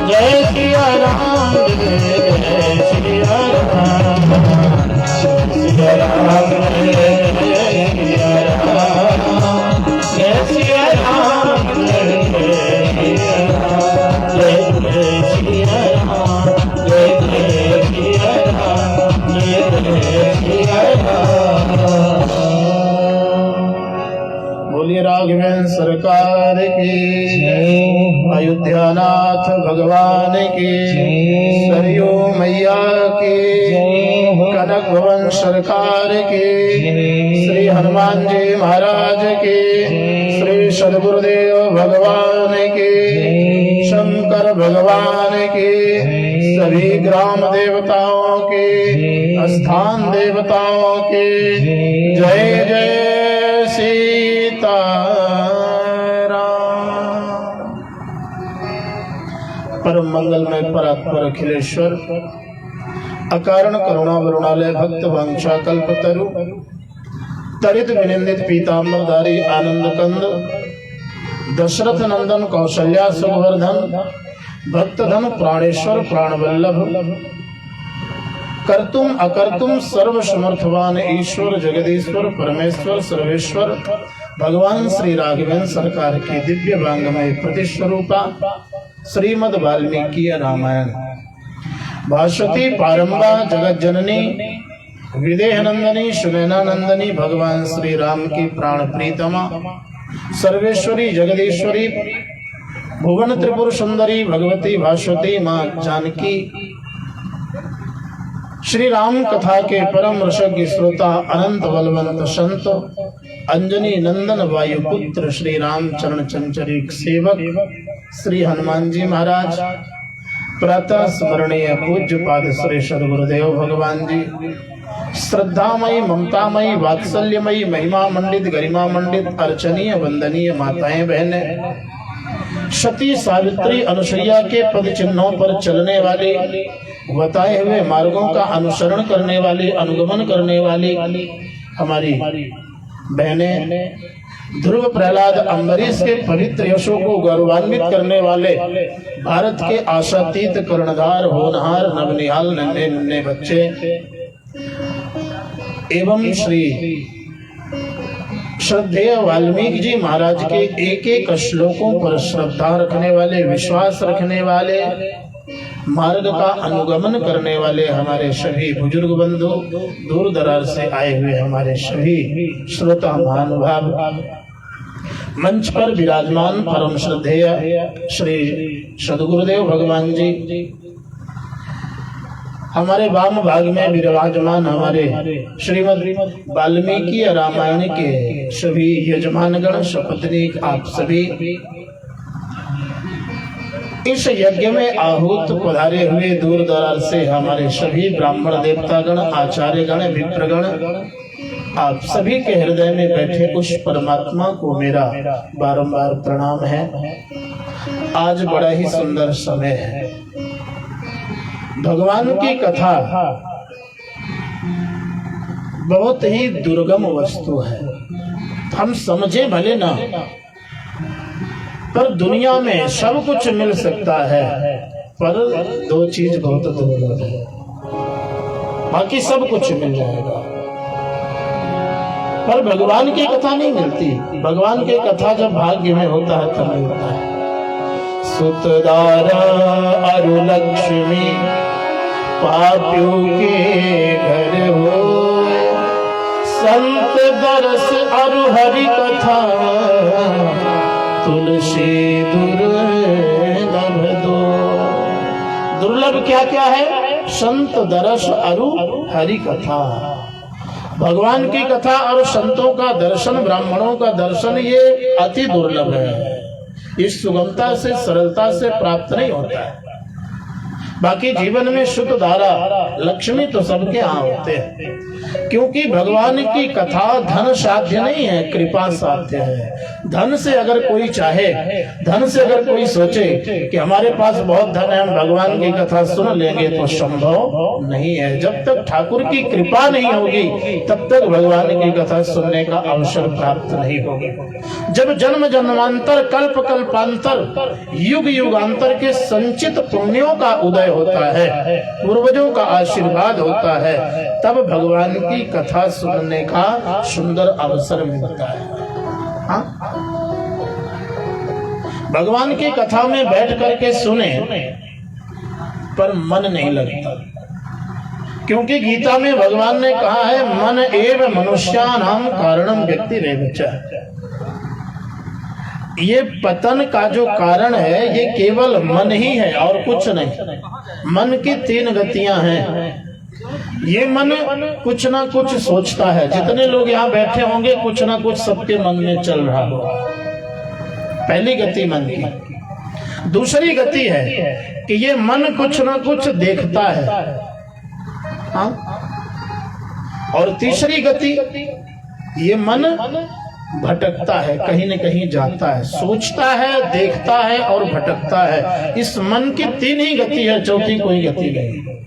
जय सिया राम जय सिया राम सिया राम जय सिया राम जय सिया राम जय सिया राम जय सिया राम जय सिया राम। बोलिए राघवेंद्र सरकार की अयोध्यानाथ भगवान की सरयू मैया की कनक भवन सरकार की श्री हनुमान जी महाराज की श्री सदगुरुदेव भगवान की शंकर भगवान की सभी ग्राम देवताओं के स्थान देवताओं के जय जय सीताराम। परम मंगलमय परात्पर अखिलेश्वर अकारण करुणा वरुणालय भक्त वांछा कल्पतरु तरित विनिंदित पीताम्बरधारी आनंद कंद दशरथ नंदन कौशल्या सुवर्धन भक्तधन प्राणेश्वर प्राणवल्लभ कर्तुम अकर्तुम सर्व समर्थवान ईश्वर जगदीश्वर परमेश्वर सर्वेश्वर भगवान श्री राघवेंद्र सरकार की दिव्य वांगमय प्रतिस्वरूपा श्रीमद् वाल्मीकि रामायण भाषती पारंबा जगत जननी विदेह नंदनी सुनैना नंदनी भगवान श्री राम की प्राण प्रीतमा सर्वेश्वरी जगदीश्वरी भुवन त्रिपुर सुंदरी भगवती भाषवती माँ जानकी श्री राम कथा के परम रसज्ञ श्रोता अनंत बलवंत संत अंजनी नंदन वायुपुत्र श्री राम चरण चंचरिक सेवक श्री हनुमान जी महाराज प्रातः स्मरणीय पूज्य पाद श्री सदगुरुदेव भगवान जी श्रद्धामयी ममतामयी वात्सल्यमयी महिमा मंडित गरिमा मंडित अर्चनीय वंदनीय माताएं बहनें सती सावित्री अनुसुईया के पद चिन्हों पर चलने वाली बताए हुए मार्गों का अनुसरण करने वाली अनुगमन करने वाली हमारी बहनें ध्रुव प्रहलाद अम्बरीश के पवित्र यशों को गौरवान्वित करने वाले भारत के आशातीत कर्णधार होनहार नवनिहाल नन्हे नन्हे बच्चे एवं श्री श्रद्धेय वाल्मीकि जी महाराज के एक एक श्लोकों पर श्रद्धा रखने वाले विश्वास रखने वाले मार्ग का अनुगमन करने वाले हमारे सभी बुजुर्ग बंधु दूर दराज से आए हुए हमारे सभी श्रोता महानुभाव मंच पर विराजमान परम श्रद्धेय श्री सदगुरुदेव भगवान जी हमारे वाम भाग में विराजमान हमारे श्रीमद् वाल्मीकि रामायण के सभी यजमानगण सपत्नीक आप सभी इस यज्ञ में आहूत पधारे हुए दूर दराज से हमारे सभी ब्राह्मण देवतागण आचार्यगण विप्रगण आप सभी के हृदय में बैठे उस परमात्मा को मेरा बारंबार प्रणाम है। आज बड़ा ही सुंदर समय है। भगवान की कथा बहुत ही दुर्गम वस्तु है। हम समझे भले ना, पर दुनिया में सब कुछ मिल सकता है, पर दो चीज बहुत दुर्लभ है। बाकी सब कुछ मिल जाएगा, पर भगवान की कथा नहीं मिलती। भगवान की कथा जब भाग्य में होता है तब मिलता है। सुतदारा अरु लक्ष्मी पापियों के घर हो, संत दरस अरु हरि कथा तुलसी दुर्लभ दो। दुर्लभ क्या क्या है? संत दरस अरु हरि कथा। भगवान की कथा और संतों का दर्शन, ब्राह्मणों का दर्शन, ये अति दुर्लभ है। इस सुगमता से सरलता से प्राप्त नहीं होता है। बाकी जीवन में शुद्ध धारा लक्ष्मी तो सबके यहाँ होते हैं, क्योंकि भगवान की कथा धन साध्य नहीं है, कृपा साध्य है। धन से अगर कोई चाहे, धन से अगर कोई सोचे कि हमारे पास बहुत धन है, हम भगवान की कथा सुन लेंगे, तो संभव नहीं है। जब तक ठाकुर की कृपा नहीं होगी तब तक भगवान की कथा सुनने का अवसर प्राप्त नहीं होगा। जब जन्म जन्मांतर कल्प कल्पांतर युग युगांतर के संचित पुण्यों का उदय होता है, पूर्वजों का आशीर्वाद होता है, तब भगवान की कथा सुनने का सुंदर अवसर मिलता है। हाँ? भगवान की कथा में बैठ करके सुने पर मन नहीं लगता, क्योंकि गीता में भगवान ने कहा है मन एव मनुष्यानां कारणम व्यक्तिरेव च। ये पतन का जो कारण है ये केवल मन ही है और कुछ नहीं। मन की 3 गतियां हैं। ये मन कुछ ना कुछ सोचता है। जितने लोग यहाँ बैठे होंगे कुछ ना कुछ सबके मन में चल रहा हो। पहली गति मन की। दूसरी गति है कि ये मन कुछ ना कुछ देखता है। हाँ? और तीसरी गति, ये मन भटकता है, कहीं न कहीं जाता है, सोचता है, देखता है और भटकता है। इस मन की 3 ही गति है, चौथी कोई गति नहीं।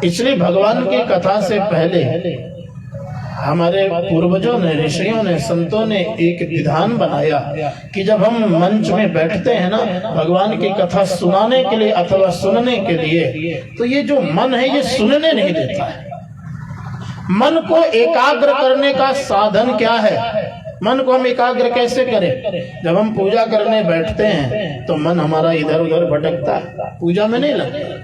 इसलिए भगवान की कथा से पहले हमारे पूर्वजों ने, ऋषियों ने, संतों ने एक विधान बनाया कि जब हम मंच में बैठते हैं ना भगवान की कथा सुनाने के लिए अथवा सुनने के लिए, तो ये जो मन है ये सुनने नहीं देता है। मन को एकाग्र करने का साधन क्या है? मन को हम एकाग्र कैसे करें? जब हम पूजा करने बैठते हैं तो मन हमारा इधर उधर भटकता है, पूजा में नहीं लगता।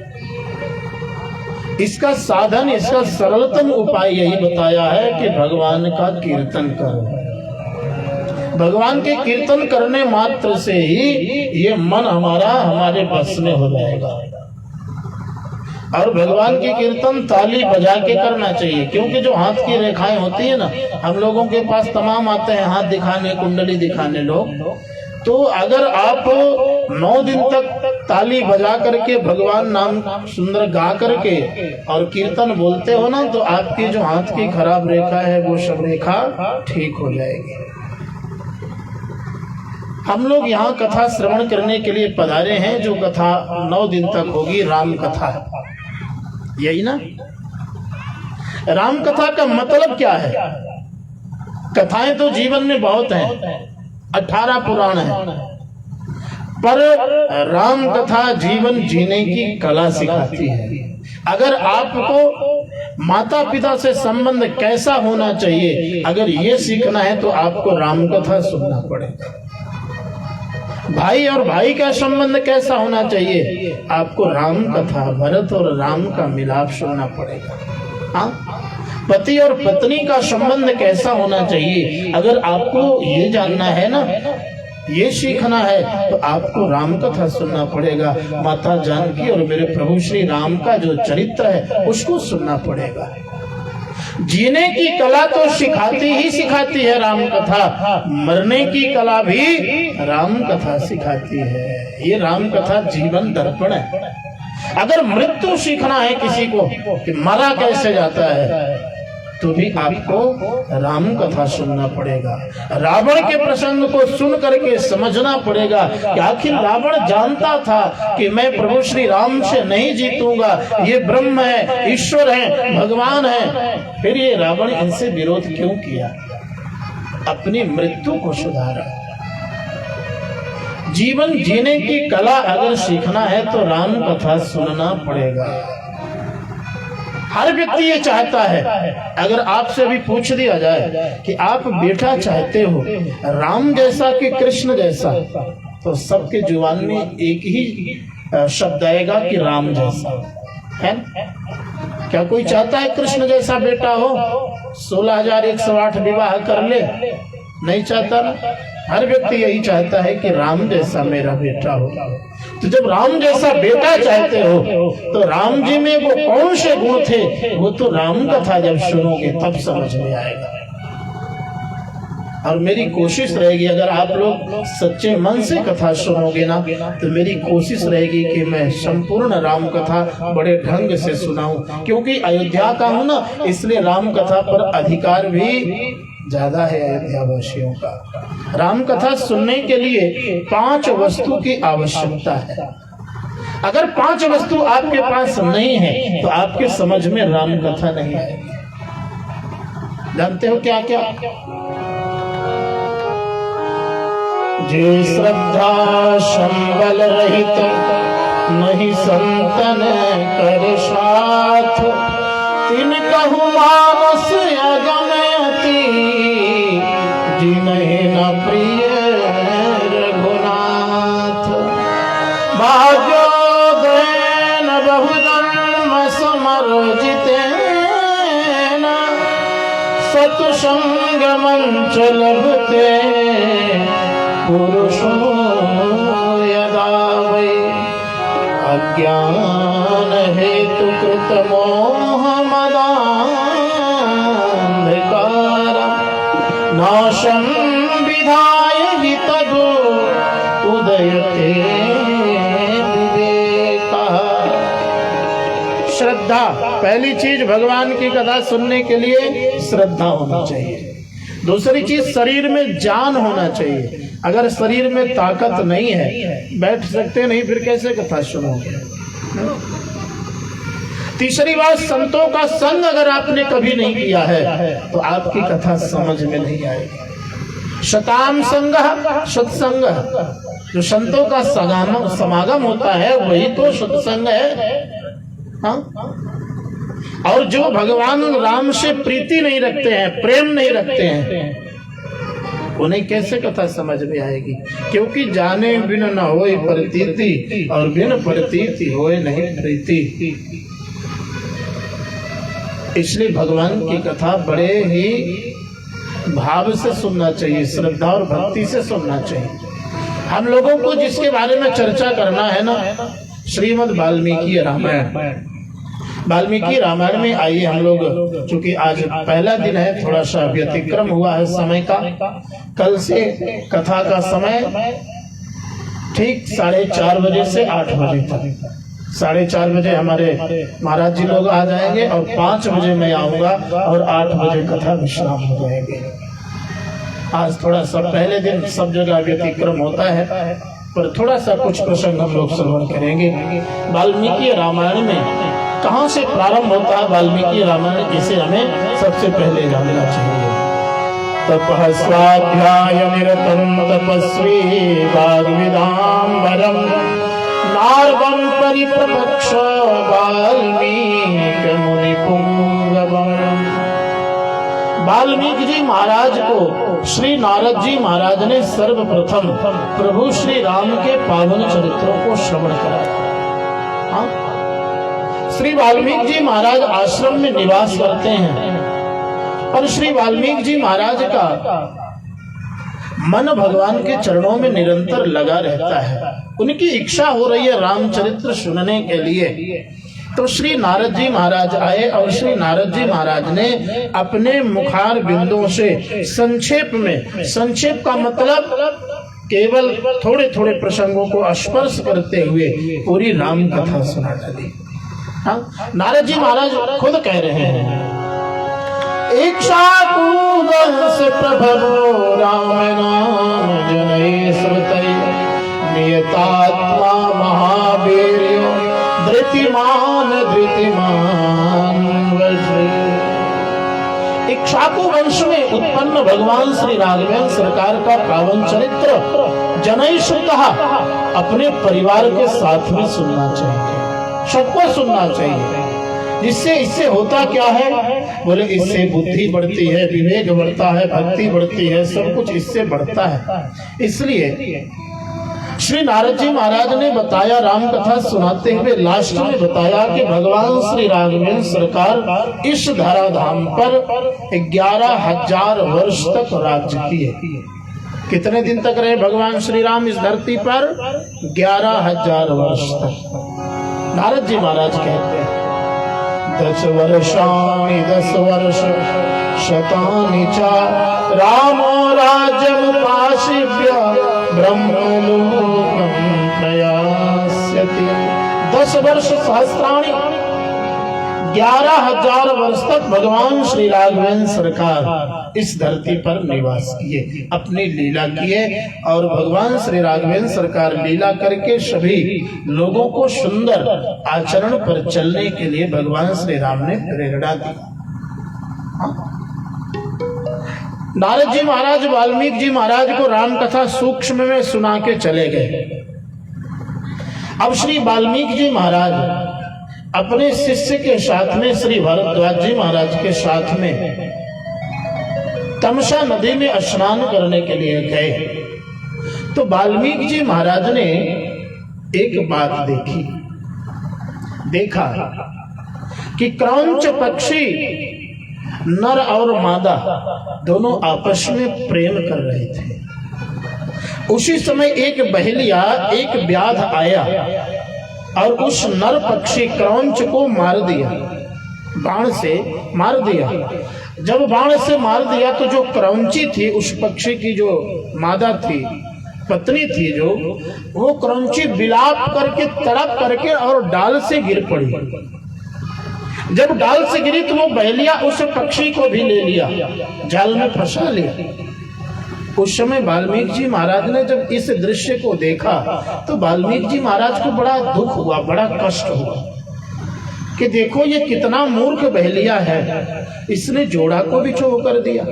इसका साधन, इसका सरलतम उपाय यही बताया है कि भगवान का कीर्तन करो। भगवान के कीर्तन करने मात्र से ही ये मन हमारे बस में हो जाएगा। और भगवान की कीर्तन ताली बजा के करना चाहिए, क्योंकि जो हाथ की रेखाएं होती है ना, हम लोगों के पास तमाम आते हैं हाथ दिखाने, कुंडली दिखाने लोग। तो अगर आप 9 दिन तक ताली बजा करके भगवान नाम सुंदर गा करके और कीर्तन बोलते हो ना, तो आपकी जो हाथ की खराब रेखा है वो सब रेखा ठीक हो जाएगी। हम लोग यहाँ कथा श्रवण करने के लिए पधारे हैं, जो कथा 9 दिन तक होगी, राम कथा, यही ना? राम कथा का मतलब क्या है? कथाएं तो जीवन में बहुत हैं, 18 पुराण है, पर राम कथा जीवन जीने की कला सिखाती है। अगर आपको माता पिता से संबंध कैसा होना चाहिए, अगर ये सीखना है तो आपको राम कथा सुनना पड़ेगा। भाई और भाई का संबंध कैसा होना चाहिए, आपको राम कथा, भरत और राम का मिलाप सुनना पड़ेगा। हाँ? पति और पत्नी का संबंध कैसा होना चाहिए, अगर आपको ये जानना है ना, ये सीखना है, तो आपको राम कथा सुनना पड़ेगा। माता जानकी और मेरे प्रभु श्री राम का जो चरित्र है उसको सुनना पड़ेगा। जीने की कला तो सिखाती ही सिखाती है राम कथा, मरने की कला भी राम कथा सिखाती है। ये राम कथा जीवन दर्पण है। अगर मृत्यु सीखना है किसी को कि मरा कैसे जाता है, तो भी आपको राम कथा सुनना पड़ेगा। रावण के प्रसंग को सुन करके समझना पड़ेगा कि आखिर रावण जानता था कि मैं प्रभु श्री राम से नहीं जीतूंगा, ये ब्रह्म है, ईश्वर है, भगवान है, फिर ये रावण इनसे विरोध क्यों किया? अपनी मृत्यु को सुधारा। जीवन जीने की कला अगर सीखना है तो राम कथा सुनना पड़ेगा। हर व्यक्ति ये चाहता है। अगर आपसे भी पूछ दिया जाए कि आप बेटा चाहते हो राम जैसा कि कृष्ण जैसा, तो सबके जुबान में एक ही शब्द आएगा कि राम जैसा। है? क्या कोई चाहता है कृष्ण जैसा बेटा हो, 16,108 विवाह कर ले? नहीं चाहता ना। हर व्यक्ति यही चाहता है कि राम जैसा मेरा बेटा हो। तो जब राम जैसा बेटा चाहते हो तो राम जी में वो कौन से गुण थे, वो तो राम कथा जब सुनोगे तब समझ में आएगा। और मेरी कोशिश रहेगी, अगर आप लोग सच्चे मन से कथा सुनोगे ना, तो मेरी कोशिश रहेगी कि मैं संपूर्ण राम कथा बड़े ढंग से सुनाऊं, क्योंकि अयोध्या का हूं ना, इसलिए राम कथा पर अधिकार भी ज्यादा है अयोध्या वासियों का। राम कथा सुनने के लिए 5 वस्तु की आवश्यकता है। अगर 5 वस्तु आपके पास नहीं है तो आपके समझ में राम कथा नहीं आएगी। जानते हो क्या क्या? जे श्रद्धा संबल रहित नहीं संतन कर साथ, तिन कहु मानस अगमयति जिन्हि न प्रिय रघुनाथ। भाग्यो देन बहुजन्म समर्जितेन, सत्संग मंच लभते पुरुषो यदा वै। अज्ञान हेतु कृत मोह मदान्धकार, नाशं विधाय हितगो उदयते विवेकः। श्रद्धा, पहली चीज भगवान की कथा सुनने के लिए श्रद्धा होना चाहिए। दूसरी चीज शरीर में जान होना चाहिए। अगर शरीर में ताकत नहीं है, बैठ सकते नहीं, फिर कैसे कथा सुनोगे? तीसरी बात, संतों का संग अगर आपने कभी नहीं किया है तो आपकी कथा समझ में नहीं आएगी। शताम संग सत्संग, जो संतों का समागम होता है वही तो सत्संग है। हाँ? और जो भगवान राम से प्रीति नहीं रखते हैं, प्रेम नहीं रखते हैं, उन्हें कैसे कथा समझ में आएगी? क्योंकि जाने बिन न होए प्रतीति, और बिन प्रतीति होए नहीं प्रीति। इसलिए भगवान की कथा बड़े ही भाव से सुनना चाहिए, श्रद्धा और भक्ति से सुनना चाहिए। हम लोगों को जिसके बारे में चर्चा करना है ना, श्रीमद् वाल्मीकि रामायण। वाल्मीकि रामायण में आइए हम लोग, चूंकि आज पहला दिन है, थोड़ा सा व्यतिक्रम हुआ है समय का। कल से कथा का समय ठीक 4:30 बजे से 8 बजे तक। 4:30 बजे हमारे महाराज जी लोग आ जाएंगे और 5 बजे मैं आऊंगा और 8 बजे कथा विश्राम हो जाएंगे। आज थोड़ा सा पहले दिन सब जगह व्यतिक्रम होता है, पर थोड़ा सा कुछ प्रसंग हम लोग श्रवण करेंगे। वाल्मीकि रामायण में कहाँ से प्रारंभ होता है वाल्मीकि रामायण, इसे हमें सबसे पहले जानना चाहिए। तपः स्वाध्याय निरतं तपस्वी वाग्विदाम्बरं, नारदं परिप्रपक्ष वाल्मीकि मुनिपुंगवम्। वाल्मीकि जी महाराज को श्री नारद जी महाराज ने सर्वप्रथम प्रभु श्री राम के पावन चरित्रों को श्रवण कराया। श्री वाल्मीकि जी महाराज आश्रम में निवास करते हैं और श्री वाल्मीकि जी महाराज का मन भगवान के चरणों में निरंतर लगा रहता है। उनकी इच्छा हो रही है रामचरित्र सुनने के लिए। तो श्री नारद जी महाराज आए और श्री नारद जी महाराज ने अपने मुखार बिंदुओं से संक्षेप का मतलब केवल थोड़े थोड़े प्रसंगों को स्पर्श करते हुए पूरी राम कथा सुना डाली। नारद जी महाराज खुद कह रहे हैं, इक्ष्वाकुवंश प्रभवो राम नाम जनैः श्रुतैः, नियतात्मा महावीर्यो धृतिमान इक्ष्वाकु वंश में उत्पन्न भगवान श्री राघवेंद्र सरकार का पावन चरित्र जनैः श्रुतः अपने परिवार के साथ में सुनना चाहिए, सबको सुनना चाहिए। जिससे इससे होता क्या है? बोले इससे बुद्धि बढ़ती है, विवेक बढ़ता है, भक्ति बढ़ती है, सब कुछ इससे बढ़ता है। इसलिए श्री नारद जी महाराज ने बताया, राम कथा सुनाते हुए लास्ट में बताया कि भगवान श्री राघवेंद्र सरकार इस धराधाम पर 11,000 वर्ष तक राज्य किए। कितने दिन तक रहे भगवान श्री राम इस धरती पर? 11,000 वर्ष तक। नारद जी महाराज कहते हैं 10 वर्षाणि 10 वर्ष शतानि च रामो राज्यम पाशिभ्य ब्रह्मलोकम प्रयास्यति। 10 वर्ष सहस्राणि 11,000 वर्ष तक भगवान श्री राघवेंद्र सरकार इस धरती पर निवास किए, अपनी लीला किए। और भगवान श्री राघवेंद्र सरकार लीला करके सभी लोगों को सुंदर आचरण पर चलने के लिए भगवान श्री राम ने प्रेरणा दी। नारद जी महाराज वाल्मीकि जी महाराज को राम कथा सूक्ष्म में सुना के चले गए। अब श्री वाल्मीकि जी महाराज अपने शिष्य के साथ में श्री भरद्वाज जी महाराज के साथ में तमसा नदी में स्नान करने के लिए गए। तो वाल्मीकि जी महाराज ने एक बात देखा कि क्रौंच पक्षी नर और मादा दोनों आपस में प्रेम कर रहे थे। उसी समय एक बहेलिया, एक व्याध आया और उस नर पक्षी क्रौंच को मार दिया, बाण से मार दिया। जब बाण से मार दिया तो जो क्रौंची थी, उस पक्षी की जो मादा थी, पत्नी थी, जो वो क्रौंची विलाप करके तड़प करके और डाल से गिर पड़ी। जब डाल से गिरी तो वो बहेलिया उस पक्षी को भी ले लिया, जाल में फंसा लिया। उस समय वाल्मीकि जी महाराज ने जब इस दृश्य को देखा तो वाल्मीकि जी महाराज को बड़ा दुख हुआ, बड़ा कष्ट हुआ कि देखो ये कितना मूर्ख बहेलिया है, इसने जोड़ा को भी छो कर दिया।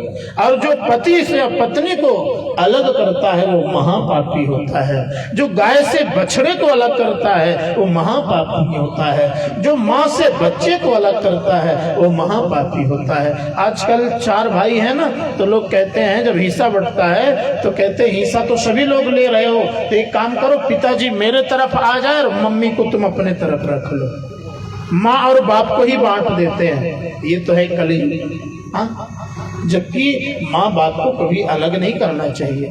और जो पति से पत्नी को अलग करता है वो महापापी होता है। जो गाय से बछड़े को अलग करता है वो महापापी होता है। जो माँ से बच्चे को अलग करता है वो महापापी होता है। आजकल 4 भाई है ना, तो लोग कहते हैं जब हिस्सा बंटता है तो कहते हैं हिस्सा तो सभी लोग ले रहे हो, तो एक काम करो पिताजी मेरे तरफ आ जाए और मम्मी को तुम अपने तरफ रख लो। माँ और बाप को ही बांट देते हैं, ये तो है कलयुग। जबकि माँ बाप को कभी अलग नहीं करना चाहिए।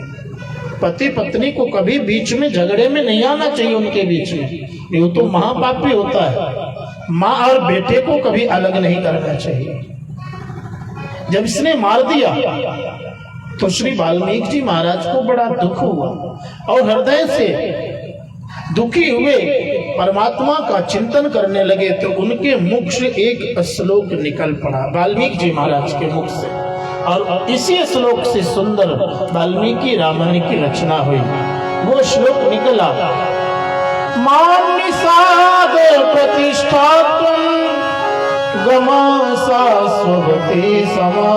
पति पत्नी को कभी बीच में झगड़े में नहीं आना चाहिए, उनके बीच में, ये तो महापापी होता है। माँ और बेटे को कभी अलग नहीं करना चाहिए। जब इसने मार दिया तो श्री वाल्मीकि जी महाराज को बड़ा दुख हुआ और हृदय से दुखी हुए परमात्मा का चिंतन करने लगे। तो उनके मुख से एक श्लोक निकल पड़ा, वाल्मीकि जी महाराज के मुख से, और इसी श्लोक से सुंदर वाल्मीकि रामायण की रचना हुई। वो श्लोक निकला, मां निषाद प्रतिष्ठातुम गमा शाश्वती समा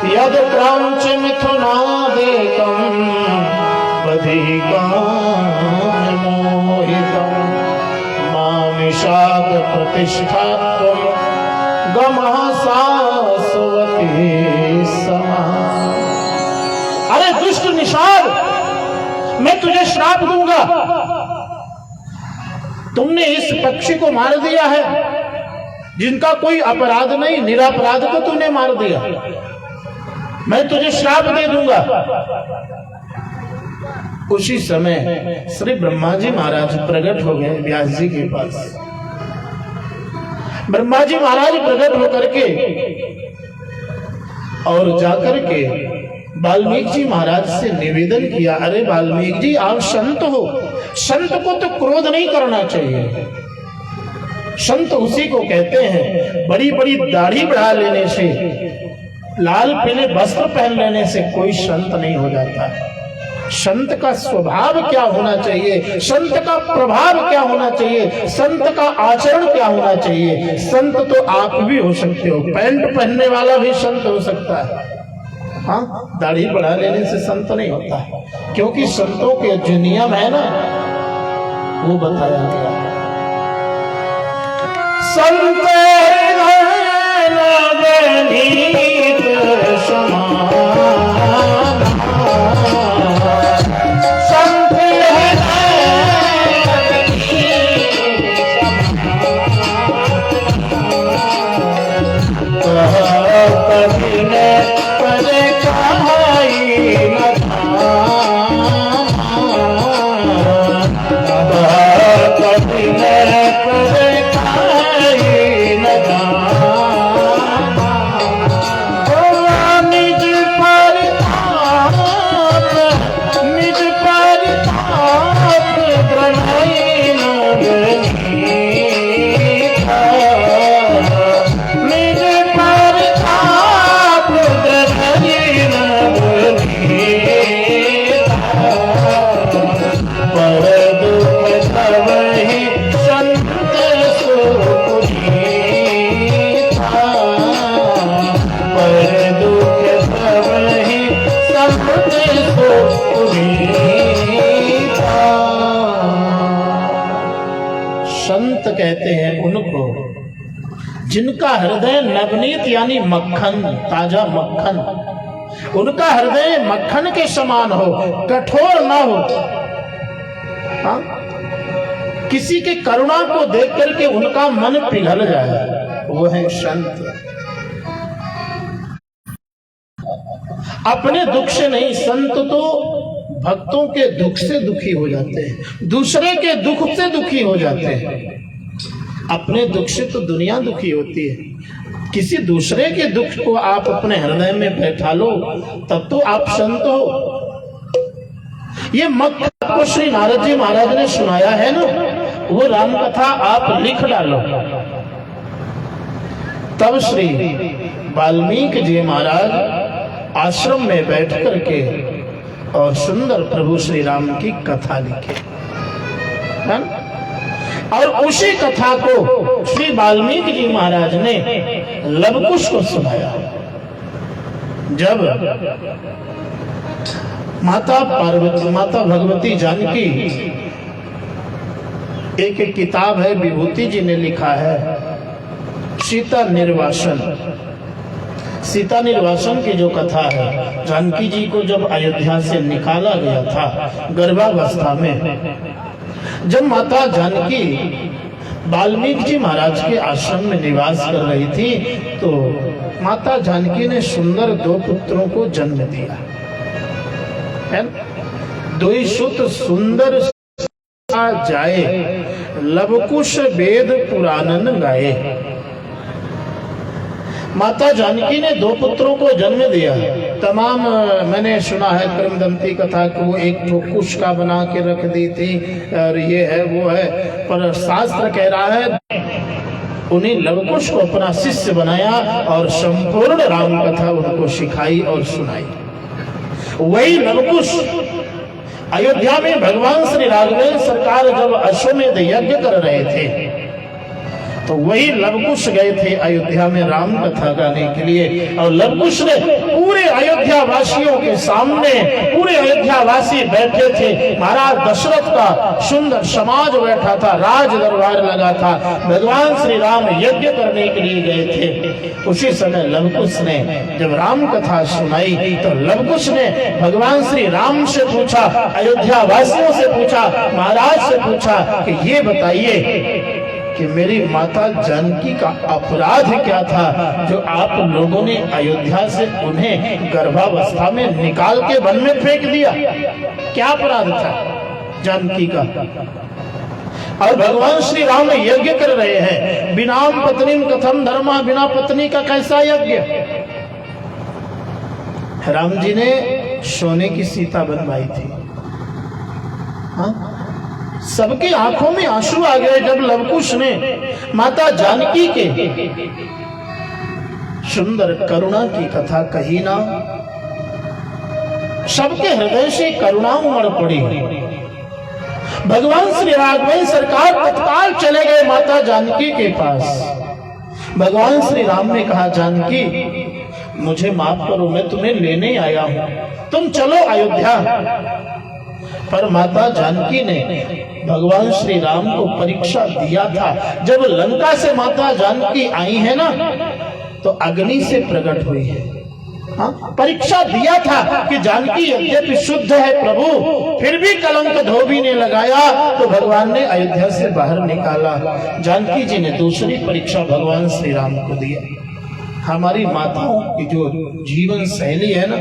यद क्रौंच मिथुनादेकम निषाद प्रतिष्ठात्वं गमः शाश्वती समा। अरे दुष्ट निषाद, मैं तुझे श्राप दूंगा। तुमने इस पक्षी को मार दिया है जिनका कोई अपराध नहीं, निरपराध को तुमने मार दिया, मैं तुझे श्राप दे दूंगा। उसी समय श्री ब्रह्मा जी महाराज प्रकट हो गए व्यास जी के पास। ब्रह्मा जी महाराज प्रकट होकर के और जाकर के वाल्मीकि जी महाराज से निवेदन किया, अरे वाल्मीकि जी आप संत हो, संत को तो क्रोध नहीं करना चाहिए। संत उसी को कहते हैं बड़ी बड़ी दाढ़ी बढ़ा लेने से, लाल पीले वस्त्र पहन लेने से कोई संत नहीं हो जाता। संत का स्वभाव क्या होना चाहिए, संत का प्रभाव क्या होना चाहिए, संत का आचरण क्या होना चाहिए। संत तो आप भी हो सकते हो, पैंट पहनने वाला भी संत हो सकता है। हाँ, दाढ़ी बढ़ा लेने से संत नहीं होता, क्योंकि संतों के जो नियम है ना वो बताया गया। संत संत कहते हैं उनको जिनका हृदय नवनीत यानी मक्खन, ताजा मक्खन, उनका हृदय मक्खन के समान हो, कठोर ना हो। हाँ? किसी के करुणा को देख करके उनका मन पिघल जाए, वो है संत। अपने दुख से नहीं, संत तो भक्तों के दुख से दुखी हो जाते हैं, दूसरे के दुख से दुखी हो जाते हैं। अपने दुख से तो दुनिया दुखी होती है, किसी दूसरे के दुख को आप अपने हृदय में बैठा लो तब तो आप संत हो। ये मक्खन आपको श्री नारद जी महाराज ने सुनाया है ना, वो राम कथा आप लिख डालो। तब श्री वाल्मीकि जी महाराज आश्रम में बैठ करके और सुंदर प्रभु श्री राम की कथा लिखे, है? और उसी कथा को श्री वाल्मीकि जी महाराज ने लवकुश को सुनाया। जब माता पार्वती, माता भगवती जानकी, एक किताब है विभूति जी ने लिखा है सीता निर्वासन। सीता निर्वासन की जो कथा है, जानकी जी को जब अयोध्या से निकाला गया था गर्भावस्था में, जब माता जानकी वाल्मीकि जी महाराज के आश्रम में निवास कर रही थी तो माता जानकी ने सुंदर 2 पुत्रों को जन्म दिया है। 2 सुत सुंदर जाए, लवकुश वेद पुराणन गाए। माता जानकी ने 2 पुत्रों को जन्म दिया। तमाम मैंने सुना है क्रमदंती कथा को एक तो कुश का बना के रख दी थी और ये है वो है, पर शास्त्र कह रहा है उन्हीं लवकुश को अपना शिष्य बनाया और संपूर्ण राम कथा उनको सिखाई और सुनाई। वही लवकुश अयोध्या में भगवान श्री राघवेंद्र सरकार जब अश्वमेध यज्ञ कर रहे थे तो वही लवकुश गए थे अयोध्या में राम कथा गाने के लिए। और लवकुश ने पूरे अयोध्या वासियों के सामने, पूरे अयोध्या वासी बैठे थे, महाराज दशरथ का सुंदर समाज बैठा था, राज दरबार लगा था, भगवान श्री राम यज्ञ करने के लिए गए थे। उसी समय लवकुश ने जब राम कथा सुनाई तो लवकुश ने भगवान श्री राम से पूछा, अयोध्या वासियों से पूछा, महाराज से पूछा कि ये बताइए कि मेरी माता जानकी का अपराध क्या था जो आप लोगों ने अयोध्या से उन्हें गर्भावस्था में निकाल के वन में फेंक दिया? क्या अपराध था जानकी का? और भगवान श्री राम यज्ञ कर रहे हैं, बिना पत्नी कथम धर्मा, बिना पत्नी का कैसा यज्ञ? राम जी ने सोने की सीता बनवाई थी। हाँ? सबकी आंखों में आंसू आ गए जब लवकुश ने माता जानकी के सुंदर करुणा की कथा कही ना। सबके हृदय से करुणा उमड़ पड़ी। भगवान श्री राघवेंद्र सरकार तत्काल चले गए माता जानकी के पास। भगवान श्री राम ने कहा, जानकी मुझे माफ करो, मैं तुम्हें लेने आया हूं, तुम चलो अयोध्या। पर माता जानकी ने भगवान श्री राम को परीक्षा दिया था। जब लंका से माता जानकी आई है ना तो अग्नि से प्रकट हुई है। हाँ? परीक्षा दिया था कि जानकी यद्यपि शुद्ध है प्रभु, फिर भी कलंक धोबी ने लगाया तो भगवान ने अयोध्या से बाहर निकाला। जानकी जी ने दूसरी परीक्षा भगवान श्री राम को दिया। हमारी माताओं की जो जीवन शैली है ना,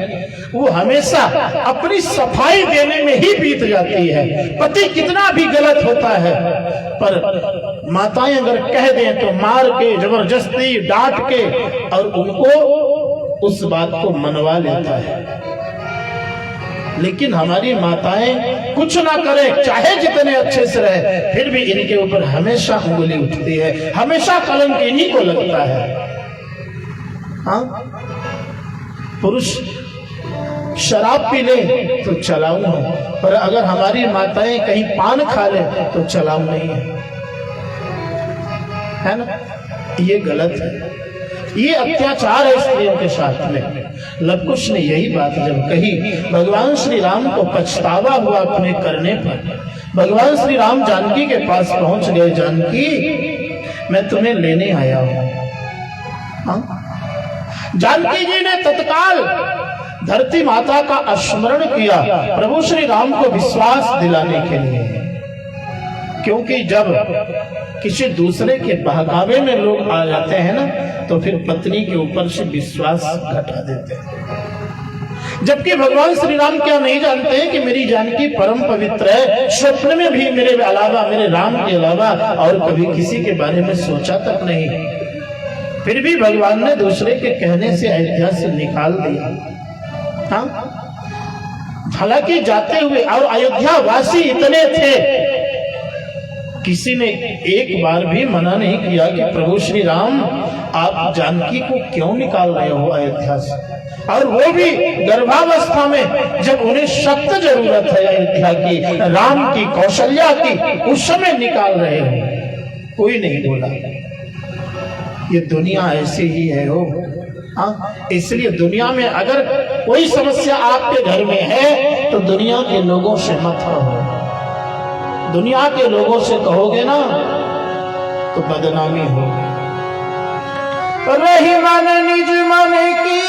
वो हमेशा अपनी सफाई देने में ही बीत जाती है। पति कितना भी गलत होता है पर माताएं अगर कह दें तो मार के, जबरदस्ती डांट के और उनको उस बात को मनवा लेता है। लेकिन हमारी माताएं कुछ ना करें, चाहे जितने अच्छे से रहे, फिर भी इनके ऊपर हमेशा उंगली उठती है, हमेशा कलंक इन्हीं को लगता है। हाँ? पुरुष शराब पी ले तो चलाऊ है, पर अगर हमारी माताएं कहीं पान खा ले तो चलाऊ नहीं है ना? ये गलत है, ये अत्याचार है स्त्रियों के साथ में। लवकुश ने यही बात जब कही, भगवान श्री राम को पछतावा हुआ अपने करने पर भगवान श्री राम जानकी के पास पहुंच गए। जानकी, मैं तुम्हें लेने आया हूं। जानकी जी ने तत्काल धरती माता का स्मरण किया प्रभु श्री राम को विश्वास दिलाने के लिए, क्योंकि जब किसी दूसरे के बहकावे में लोग आ जाते हैं ना, तो फिर पत्नी के ऊपर से विश्वास घटा देते हैं। जबकि भगवान श्री राम क्या नहीं जानते हैं कि मेरी जानकी परम पवित्र है। स्वप्न में भी मेरे अलावा, मेरे राम के अलावा और कभी किसी के बारे में सोचा तक नहीं। फिर भी भगवान ने दूसरे के कहने से अयोध्या से निकाल दिया। हाँ, हालांकि जाते हुए, और अयोध्या वासी इतने थे, किसी ने एक बार भी मना नहीं किया कि प्रभु श्री राम आप जानकी को क्यों निकाल रहे हो अयोध्या से, और वो भी गर्भावस्था में, जब उन्हें सख्त जरूरत है अयोध्या की, राम की, कौशल्या की, उस समय निकाल रहे हो। कोई नहीं बोला। ये दुनिया ऐसी ही है हो। हाँ, इसलिए दुनिया में अगर कोई समस्या आपके घर में है तो दुनिया के लोगों से मत कहो। दुनिया के लोगों से कहोगे ना तो बदनामी होगी। रही मन निज मन की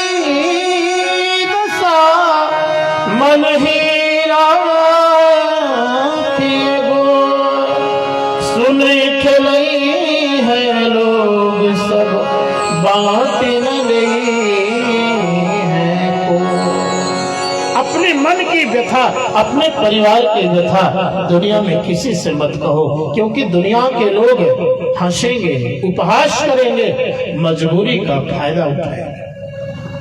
दशा, मन ही राखी गो, सुन खिलई है लोग सब, बात न लई है को। अपने मन की व्यथा, अपने परिवार की व्यथा दुनिया में किसी से मत कहो, क्योंकि दुनिया के लोग हंसेंगे, उपहास करेंगे, मजबूरी का फायदा उठाएंगे।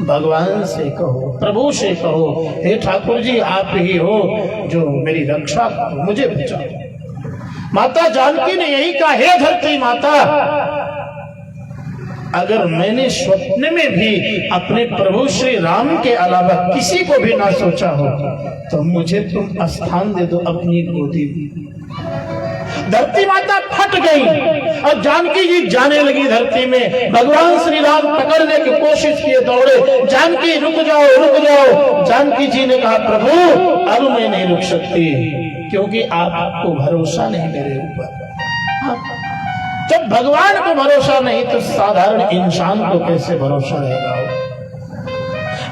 भगवान से कहो, प्रभु से कहो, हे ठाकुर जी आप ही हो जो मेरी रक्षा करो, मुझे बचाओ। माता जानकी ने यही कहा, हे धरती माता, अगर मैंने स्वप्न में भी अपने प्रभु श्री राम के अलावा किसी को भी ना सोचा हो तो मुझे तुम स्थान दे दो अपनी गोदी में। धरती माता फट गई और जानकी जी जाने लगी धरती में। भगवान श्री राम पकड़ने की कोशिश किए, दौड़े, जानकी रुक जाओ, रुक जाओ। जानकी जी ने कहा, प्रभु अब मैं नहीं रुक सकती, क्योंकि आपको भरोसा नहीं मेरे ऊपर। जब भगवान को भरोसा नहीं तो साधारण इंसान को कैसे भरोसा रहेगा।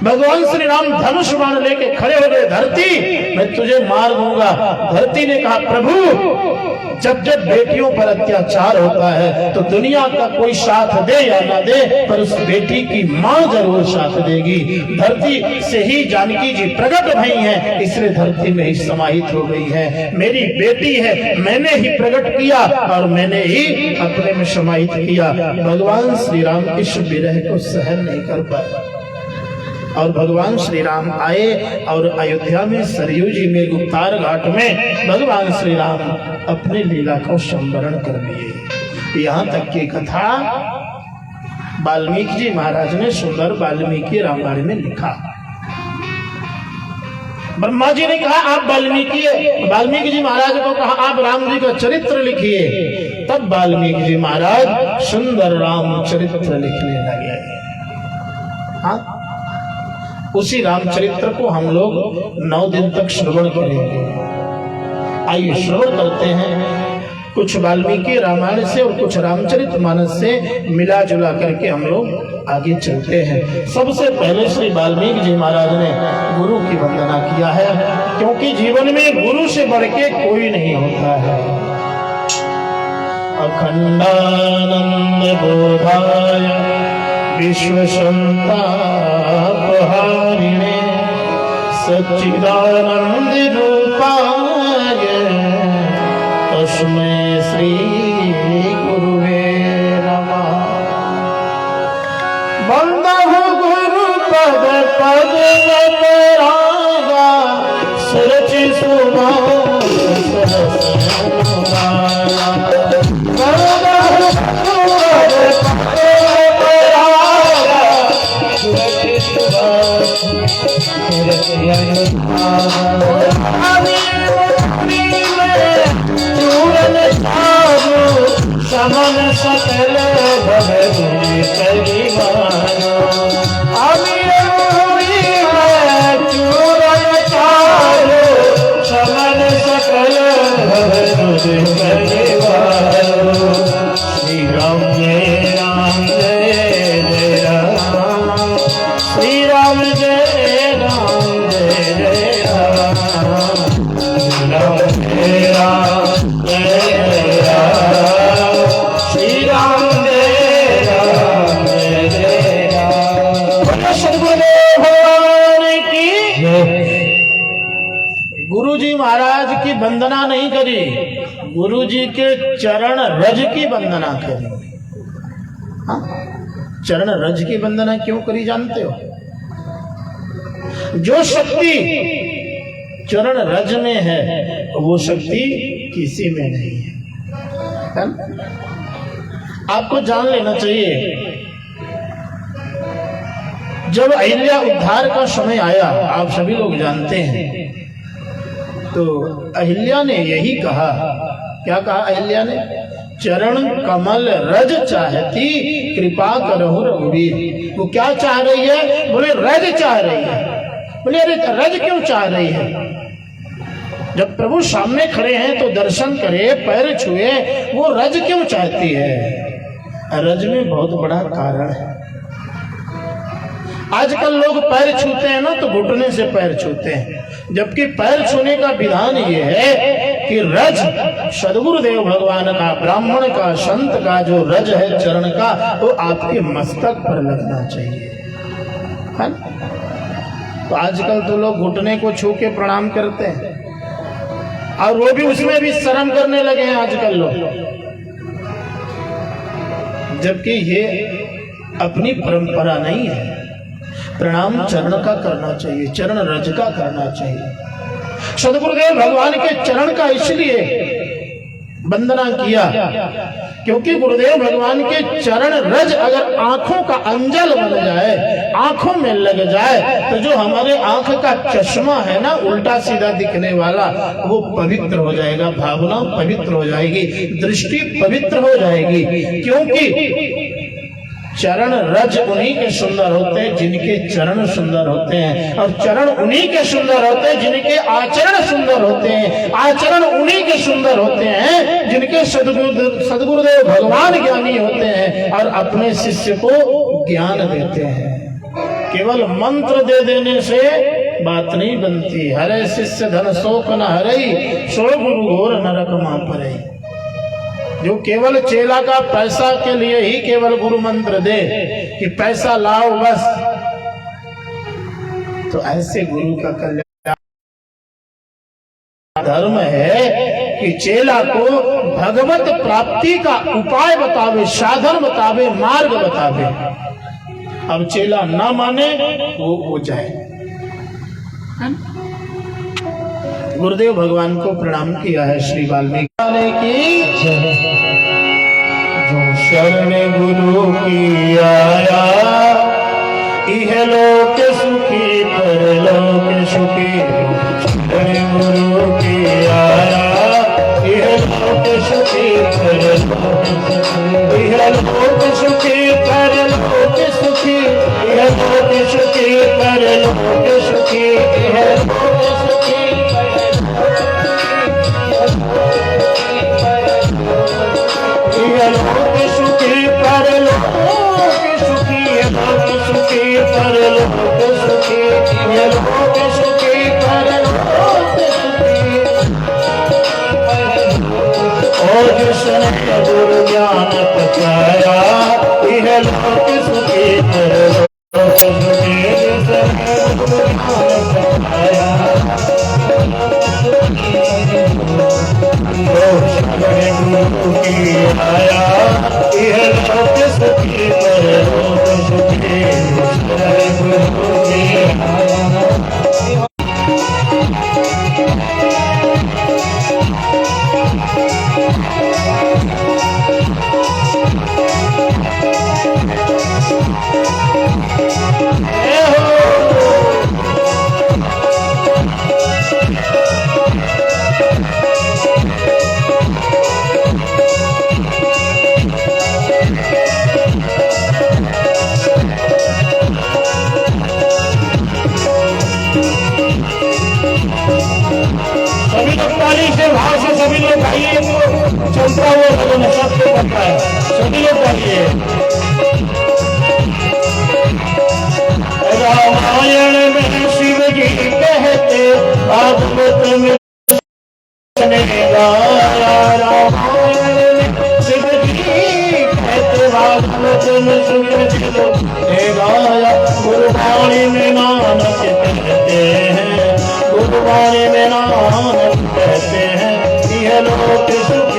भगवान श्री राम धनुष बाण लेके खड़े हो गए, धरती मैं तुझे मार दूंगा। धरती ने कहा, प्रभु जब जब बेटियों पर अत्याचार होता है तो दुनिया का कोई साथ दे या ना दे, पर उस बेटी की माँ जरूर साथ देगी। धरती से ही जानकी जी प्रकट भई हैं, इसलिए धरती में ही समाहित हो गई है। मेरी बेटी है, मैंने ही प्रकट किया और मैंने ही अपने में समाहित किया। भगवान श्री राम इस विरह को सहन नहीं कर पाए और भगवान श्री राम आए और अयोध्या में सरयू जी में गुप्तार घाट में भगवान श्री राम अपने लीला को संवरण कर लिए। यहाँ तक की कथा वाल्मीकि जी महाराज ने सुंदर वाल्मीकि रामायण में लिखा। ब्रह्मा जी ने कहा आप वाल्मीकि जी महाराज को कहा आप राम जी का चरित्र लिखिए। तब वाल्मीकि जी महाराज सुंदर राम चरित्र लिखने लगे। हाँ, उसी रामचरित्र को हम लोग 9 दिन तक श्रवण करेंगे। आइए श्रवण करते हैं। कुछ वाल्मीकि रामायण से और कुछ रामचरितमानस से मिला जुला करके हम लोग आगे चलते हैं। सबसे पहले श्री वाल्मीकि जी महाराज ने गुरु की वंदना किया है, क्योंकि जीवन में गुरु से बढ़ के कोई नहीं होता है। अखंडानंद बोधाय विश्व संतापहारिणे सच्चिदानंद रूपाय तस्मै श्री गुरुवे नमः। बंदहु गुरु पद पद रागा सुरचि सुभाव समन सकल भगवती परिवारो चूरन चारो समन सकल गुरु जी के चरण रज की वंदना करी। हाँ? चरण रज की वंदना क्यों करी जानते हो? जो शक्ति चरण रज में है वो शक्ति किसी में नहीं है ना? आपको जान लेना चाहिए, जब अहिल्या उद्धार का समय आया, आप सभी लोग जानते हैं, तो अहिल्या ने यही कहा। क्या कहा अहिल्या ने? चरण कमल रज चाहती कृपा करहु रघुवीर। वो क्या चाह रही है? बोले रज चाह रही है। बोले अरे रज क्यों चाह रही है? जब प्रभु सामने खड़े हैं तो दर्शन करे, पैर छुए, वो रज क्यों चाहती है? रज में बहुत बड़ा कारण है। आजकल लोग पैर छूते हैं ना तो घुटने से पैर छूते हैं, जबकि पैर छूने का विधान ये है कि रज सदगुरुदेव भगवान का, ब्राह्मण का, संत का जो रज है चरण का, वो आपके मस्तक पर लगना चाहिए, है? तो आजकल तो लोग घुटने को छू के प्रणाम करते हैं, और वो भी उसमें भी शर्म करने लगे हैं आजकल लोग, जबकि ये अपनी परंपरा नहीं है। प्रणाम चरण का करना चाहिए, चरण रज का करना चाहिए। सदगुरुदेव भगवान के चरण का इसलिए वंदना किया क्योंकि गुरुदेव भगवान के चरण रज अगर आंखों का अंजल बन जाए, आंखों में लग जाए, तो जो हमारे आंख का चश्मा है ना, उल्टा सीधा दिखने वाला, वो पवित्र हो जाएगा, भावना पवित्र हो जाएगी, दृष्टि पवित्र हो जाएगी। क्योंकि चरण रज उन्हीं के सुंदर होते हैं जिनके चरण सुंदर होते हैं, और चरण उन्हीं के सुंदर होते हैं जिनके आचरण सुंदर होते हैं, आचरण उन्हीं के सुंदर होते हैं जिनके सदगुरुदेव भगवान ज्ञानी होते हैं और अपने शिष्य को ज्ञान देते हैं। केवल मंत्र दे देने से बात नहीं बनती। हरे शिष्य धन शोक न हरई, सो गुरु घोर नरक मा परई। जो केवल चेला का पैसा के लिए ही केवल गुरु मंत्र दे कि पैसा लाओ बस, तो ऐसे गुरु का कल्याण धर्म है कि चेला को भगवत प्राप्ति का उपाय बतावे, साधन बतावे, मार्ग बतावे। अब चेला ना माने वो हो जाए। गुरुदेव भगवान को प्रणाम किया है श्री वाल्मीकि की। जो शरण गुरु की आया, इह लोक सुखी परलोक सुखी। शरण गुरु की आया, इह लोक सुखी परलोक सुखी। इह लोक सुखी परलोक सुखी। इह लोक सुखी परलोक सुखी। इह लोक सुखी लोक सुखी परलोक सुखी। लोक सुखी परलोक सुखी। लोक सुखी परलोक सुखी। और जिसने गुरु ज्ञान पचाया, यह लोक सुखी परलोक सुखी। जिसने गुरु ज्ञान पचाया, गुरु की आया, यह लोक सुखी परलोक सुखी। गुरु की आया। सभी लोग ताली से भाव से सभी लोग गाइए, तो चलता हुआ भजन सबको पता है। सभी लोग गाइए। रामायण में शिव जी कहते, भागवत में गाया। रामायण में शिव जी कहते, भागवत में सुन गाया। गुरुवाणी में नानक कहते हैं, गुरुवाणी में नानक कहते हैं, यह लोक सुख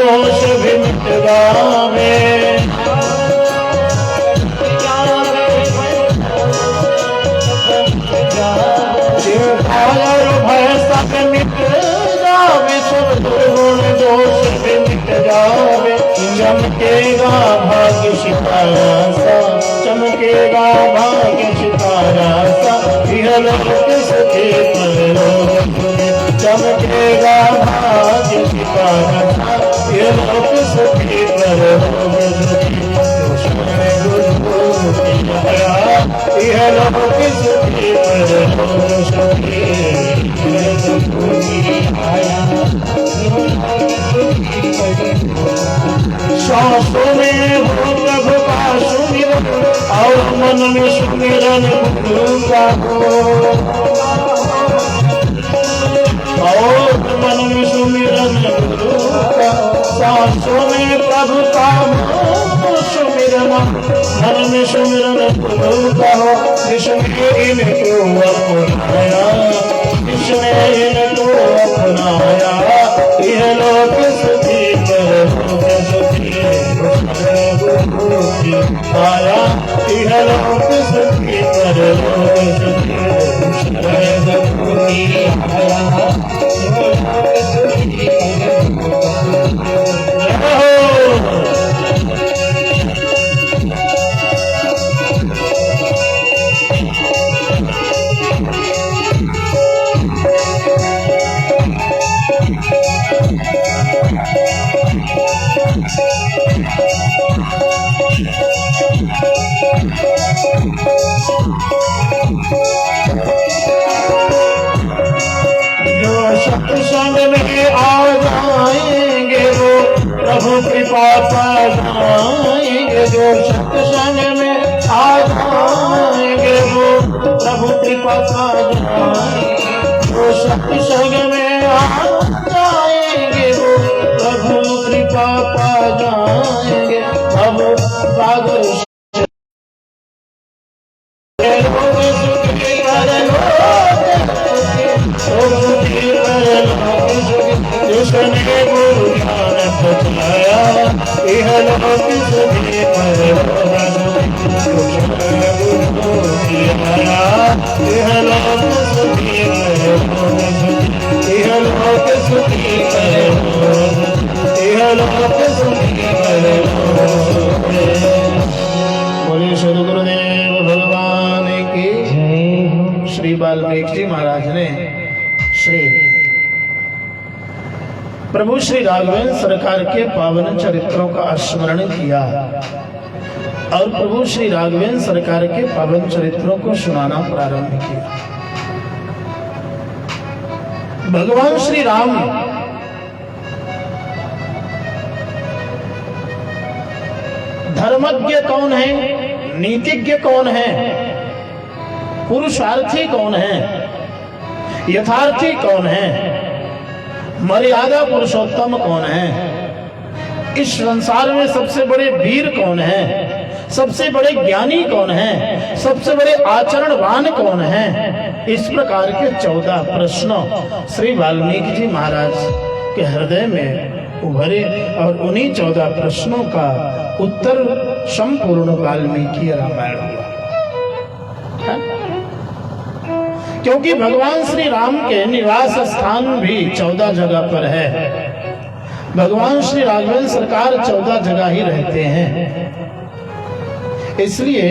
दोष भी मिट जावे। और भय सब मिट जावे, सब दुर्गुण दोष भी मिट जावे। चमकेगा भाग्य सितारा सा, चमकेगा भाग्य सितारा सा, यह लोक सुखी परलोक सुखी। चमकेगा भाग्य सितारा सा, यह लोक सुखी परलोक सुखी। यह लोक सुखी परलोक सुखी। सांसों में हो प्रभु का सुमिरन, और मन में सुमिरन गुरु का हो। और मन में सुमिरन गुरु का, सांसों में प्रभु का सुमिरन, मन में सुमिरन गुरु का हो। जिसने इनको अपनाया, जिसने इनको अपनाया, यह लोक सुखी परलोक सुखी। आया यह लोक सुखी परलोक सुखी। सत्संग में आ जाएंगे वो प्रभु कृपा पा जाएंगे। जो सत्संग में आ जाएंगे वो प्रभु कृपा पा जाएंगे। जो सत्संग में आ जाएंगे वो प्रभु कृपा पा जाएंगे। अब सागर जिसने गुरु ज्ञान बतलाया, यह लोक सुखी परलोक सुखी। यह लोक सुखी परलोक सुखी। यह लोक सुखी परलोक, यह लोक सुखी परलोक। बोले सद्गुरुदेव भगवान की जय। श्री वाल्मीकि जी महाराज ने श्री प्रभु श्री राघवेंद्र सरकार के पावन चरित्रों का स्मरण किया और प्रभु श्री राघवेंद्र सरकार के पावन चरित्रों को सुनाना प्रारंभ किया। भगवान श्री राम धर्मज्ञ कौन है, नीतिज्ञ कौन है, पुरुषार्थी कौन है, यथार्थी कौन है, मर्यादा पुरुषोत्तम कौन है, इस संसार में सबसे बड़े वीर कौन है, सबसे बड़े ज्ञानी कौन है, सबसे बड़े आचरणवान कौन है, इस प्रकार के 14 प्रश्न श्री वाल्मीकि जी महाराज के हृदय में उभरे और उन्हीं 14 प्रश्नों का उत्तर संपूर्ण वाल्मीकि रामायण हुआ। क्योंकि भगवान श्री राम के निवास स्थान भी 14 जगह पर है। भगवान श्री राघवेंद्र सरकार 14 जगह ही रहते हैं, इसलिए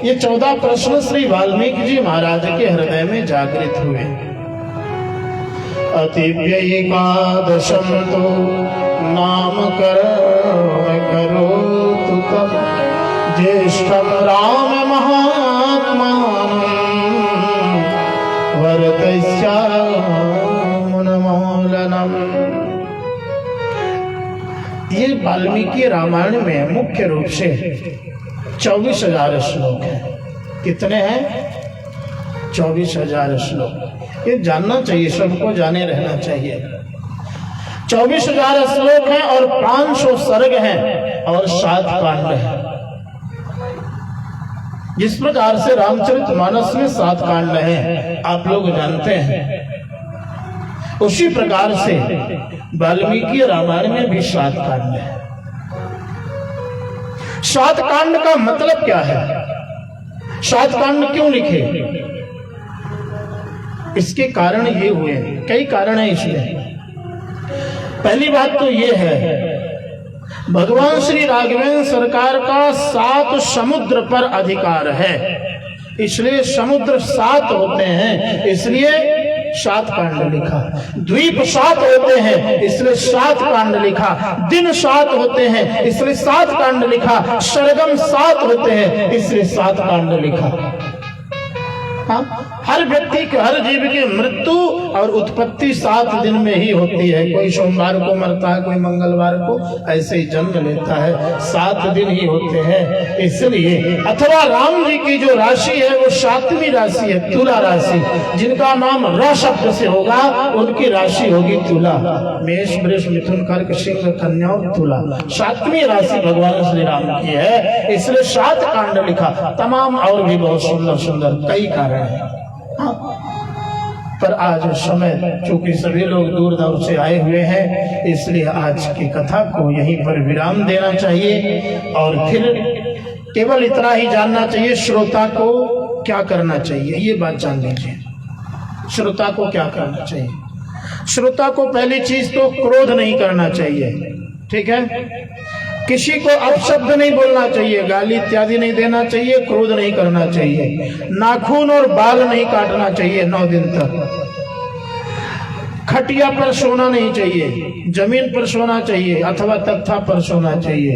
ये 14 प्रश्न श्री वाल्मीकि जी महाराज के हृदय में जागृत हुए। अतिव्ययिकादशं तो नाम करो तब ज्येष्ठं राम महात्मानं वरदस्यामुन्मूलनम्। ये वाल्मीकि रामायण में मुख्य रूप से 24,000 श्लोक हैं। कितने हैं? 24,000 श्लोक। ये जानना चाहिए, सबको जाने रहना चाहिए। 24,000 श्लोक हैं और 500 सर्ग हैं और 7 कांड हैं। जिस प्रकार से रामचरितमानस में 7 कांड हैं, आप लोग जानते हैं। उसी प्रकार से वाल्मीकि रामायण में भी 7 कांड है। 7 कांड का मतलब क्या है? 7 कांड क्यों लिखे? इसके कारण ये हुए, कई कारण है इसमें। पहली बात तो ये है, भगवान श्री राघवेंद्र सरकार का 7 समुद्र पर अधिकार है, इसलिए समुद्र 7 होते हैं, इसलिए 7 कांड लिखा। द्वीप 7 होते हैं, इसलिए 7 कांड लिखा। दिन 7 होते हैं, इसलिए 7 कांड लिखा। सरगम 7 होते हैं, इसलिए 7 कांड लिखा। हाँ? हर व्यक्ति के, हर जीव की मृत्यु और उत्पत्ति 7 दिन में ही होती है। कोई सोमवार को मरता है, कोई मंगलवार को, ऐसे ही जन्म लेता है। 7 दिन ही होते हैं, इसलिए। अथवा राम जी की जो राशि है वो 7वीं राशि है, तुला राशि। जिनका नाम र शब्द से होगा उनकी राशि होगी तुला। मेष, वृष, मिथुन, कर्क, सिंह, कन्या और तुला, 7वीं राशि भगवान श्री राम की है, इसलिए 7 कांड लिखा। तमाम और भी बहुत सुंदर सुंदर कई कारण है। पर आज समय, चूंकि सभी लोग दूर दूर से आए हुए हैं, इसलिए आज की कथा को यहीं पर विराम देना चाहिए। और फिर केवल इतना ही जानना चाहिए, श्रोता को क्या करना चाहिए, ये बात जान लीजिए। श्रोता को क्या करना चाहिए? श्रोता को पहली चीज तो क्रोध नहीं करना चाहिए, ठीक है। किसी को अपशब्द नहीं बोलना चाहिए, गाली इत्यादि नहीं देना चाहिए, क्रोध नहीं करना चाहिए, नाखून और बाल नहीं काटना चाहिए 9 दिन तक, खटिया पर सोना नहीं चाहिए, जमीन पर सोना चाहिए अथवा तख्ता पर सोना चाहिए,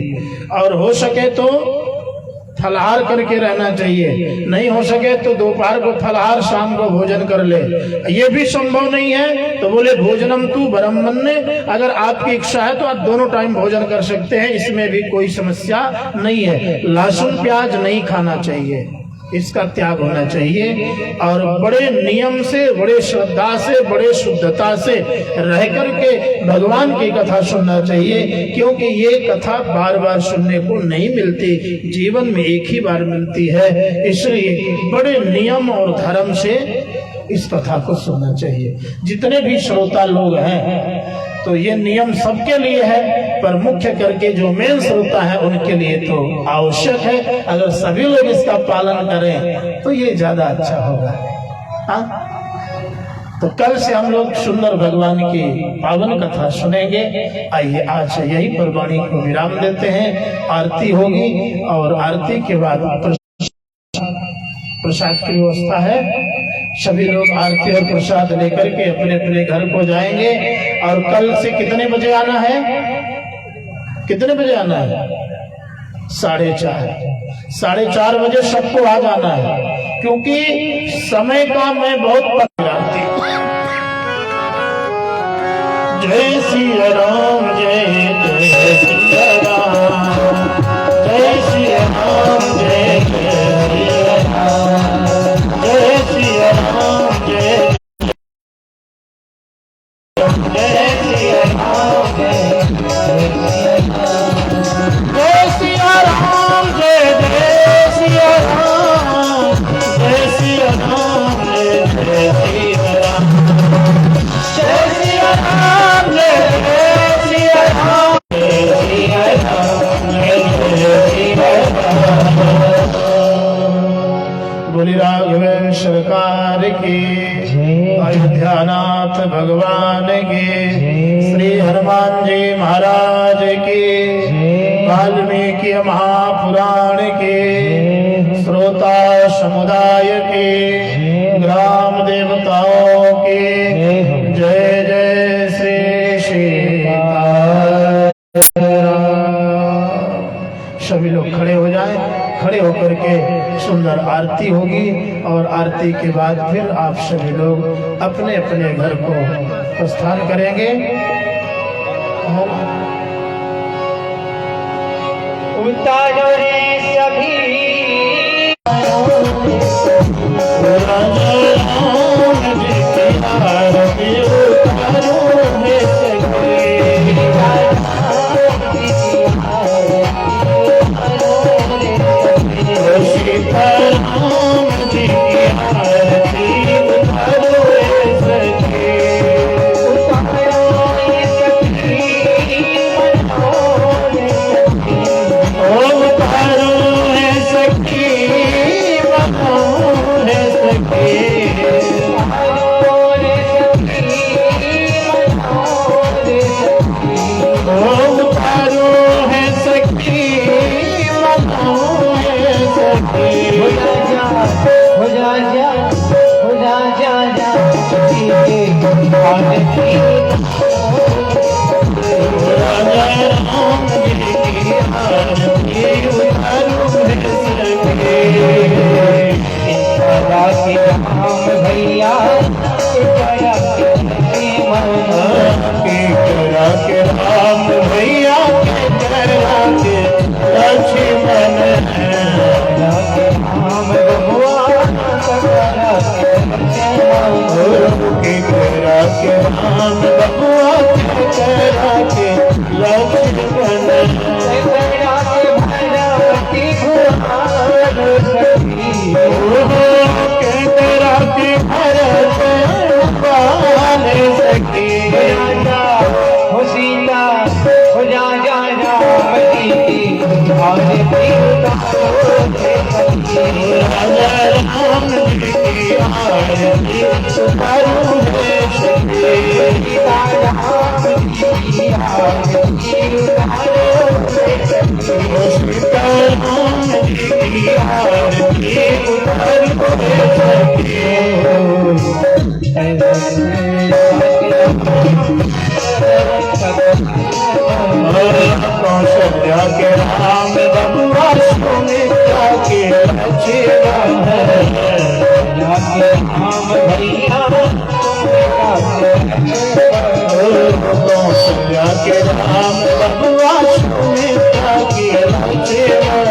और हो सके तो फलाहार करके रहना चाहिए। नहीं हो सके तो दोपहर को फलाहार, शाम को भोजन कर ले। ये भी संभव नहीं है तो बोले भोजनम तू वरम मन्ये, अगर आपकी इच्छा है तो आप दोनों टाइम भोजन कर सकते हैं, इसमें भी कोई समस्या नहीं है। लहसुन प्याज नहीं खाना चाहिए, इसका त्याग होना चाहिए। और बड़े नियम से, बड़े श्रद्धा से, बड़े शुद्धता से रह करके भगवान की कथा सुनना चाहिए, क्योंकि ये कथा बार बार सुनने को नहीं मिलती, जीवन में एक ही बार मिलती है। इसलिए बड़े नियम और धर्म से इस कथा को सुनना चाहिए। जितने भी श्रोता लोग हैं तो ये नियम सबके लिए है, पर मुख्य करके जो मेन श्रोता है उनके लिए तो आवश्यक है। अगर सभी लोग इसका पालन करें तो ये ज्यादा अच्छा होगा। हाँ? तो कल से हम लोग सुंदर भगवान की पावन कथा सुनेंगे। आइए आज यही पर वाणी को विराम देते हैं। आरती होगी और आरती के बाद प्रसाद की व्यवस्था है। सभी लोग आरती और प्रसाद लेकर के अपने अपने घर को जाएंगे। और कल से कितने बजे आना है? कितने बजे आना है? 4:30। 4:30 बजे सबको आ जाना है, क्योंकि समय का मैं बहुत परेशान। जय श्री राम, जय जय श्री राम, जय श्री राम, जय जय श्री राम, जय श्री राम, जय जय श्री राम, जय श्री राम, जय जय श्री राम, जय श्री राम, जय जय श्री राम, जय श्री राम, जय जय श्री राम, जय श्री राम, जय जय श्री राम। बोली राघवेंद्र सरकार की, अयोध्यानाथ भगवान की, श्री हनुमान जी महाराज की, वाल्मीकि महापुराण की, श्रोता समुदाय की, ग्राम देवताओं की जय जय श्री सीताराम। सभी लोग खड़े हो जाएं। खड़े होकर के सुंदर आरती होगी और आरती के बाद फिर आप सभी लोग अपने अपने घर को प्रस्थान करेंगे। भैया राम भैया लक्ष्मण राम भगवान राम बबुआ के लक्ष्मण कौशल्या के राम बबुआ सुमित्रा के लक्ष्मण राम भैया कौशल्या के राम बबुआ सुमित्रा के लक्ष्मण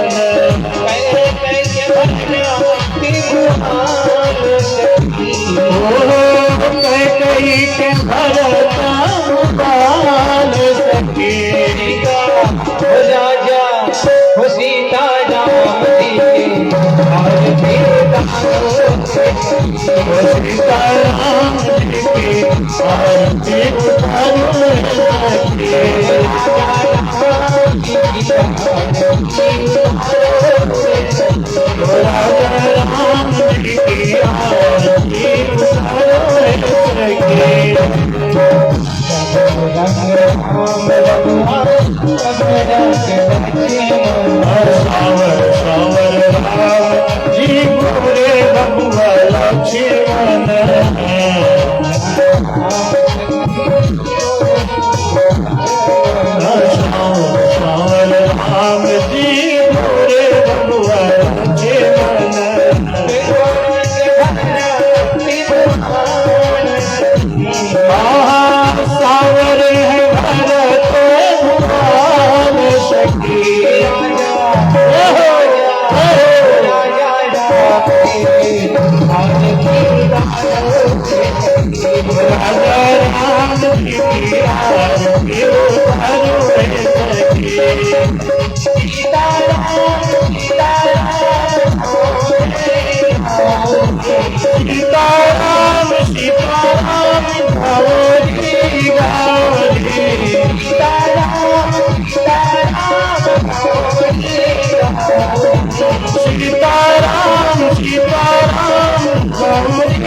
कई के भरत बाल सखी राजा सीता राम सीता राम की आरती उतारो राजा राम की आरती सावर सावर राम जी पूरे बबुआ लक्ष्मण सावर राम जी पूरे बबुआ लक्ष्मण सावर है भरत भगवान सखी राजा राम की आरती उतारो सीता राम सीता राम सीता राम गौरी गौरी सीता राम गौरी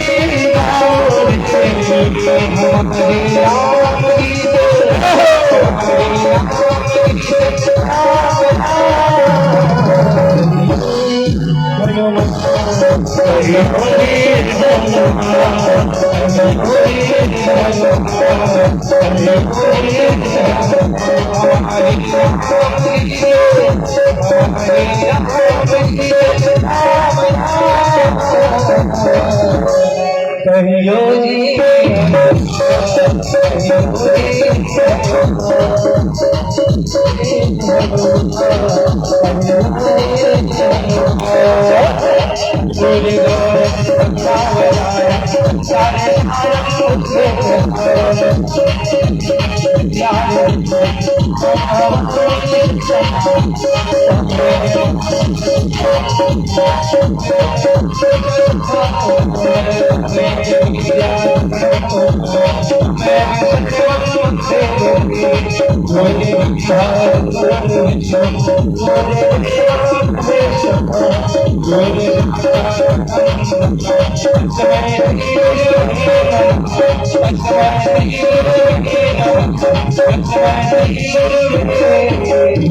कहियो जी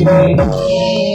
Thank you.